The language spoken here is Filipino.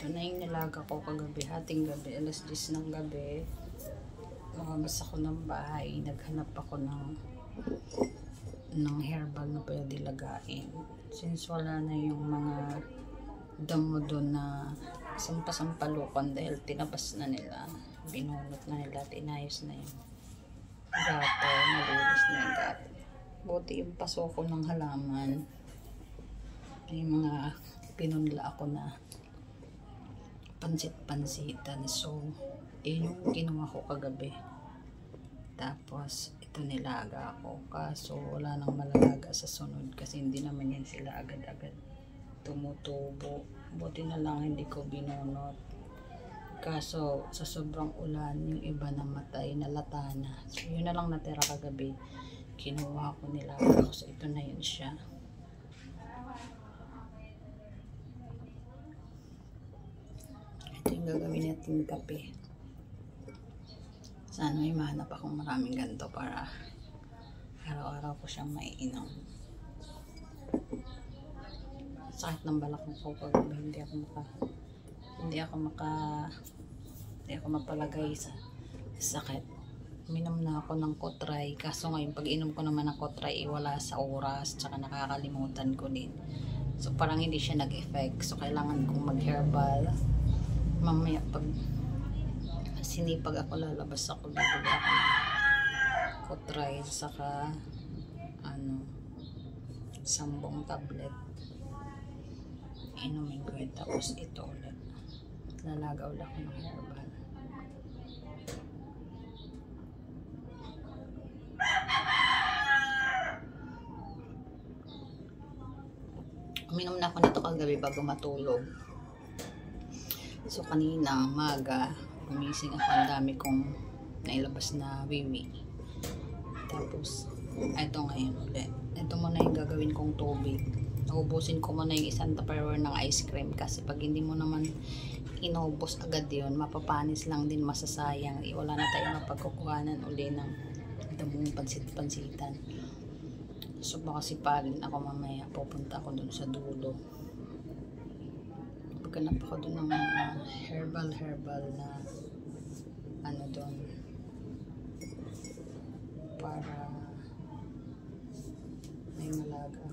Ito na yung nilaga ko kagabi, hating gabi, alas 10 ng gabi. Lumabas ako ng bahay, naghanap ako ng herbal na pwede lagain. Since wala na yung mga damo doon na sampasampalukan dahil tinabas na nila, binunot na nila, tinayos na yung gato, malinis na yung gato. Buti yung paso ko ng halaman, may mga pinunla ako na pansit-pansitan. So, yun yung kinuha ko kagabi. Tapos, ito nilaga ko. Kaso, wala nang malalaga sa sunod kasi hindi naman yan sila agad-agad tumutubo. Buti na lang hindi ko binunot. Kaso, sa sobrang ulan, yung iba namatay, nalata na. So, yun na lang natira kagabi. Kinuha ko nilaga ko. So, ito na yun siya. Ito yung gagawin natin kape. Sana may mahanap akong maraming ganito para araw-araw ko siyang maiinom. Sakit ng balak ko pag hindi ako mapalagay sa sakit. Minom na ako ng Kotray, kaso ngayon pag inom ko naman ng Kotray, wala sa oras, tsaka nakakalimutan ko din. So parang hindi siya nag-effect. So kailangan kong mag-herbal. Mamaya pag sinipag ako, lalabas ako, bibili ako ng Kotray, saka sambong tablet. Inumin ko yun, tapos ito ulit. Lalagaw lang ako ng herbal. Uminom na ako nito kagabi bago matulog. So kanina umaga gumising ako, ang dami kong nailabas na wiwi. Tapos ito ngayon ulit. Ito muna yung gagawin kong tubig. Naubusin ko muna yung isang tupperware ng ice cream kasi pag hindi mo naman inubos agad yun, mapapanis lang din, masasayang. Wala na tayo mapagkukuhanan uli ng damong pansit-pansitan. So baka sipagin ako mamaya, pupunta ako dun sa dulo. Pagkanap ako dun ng mga herbal na dun para may malaga.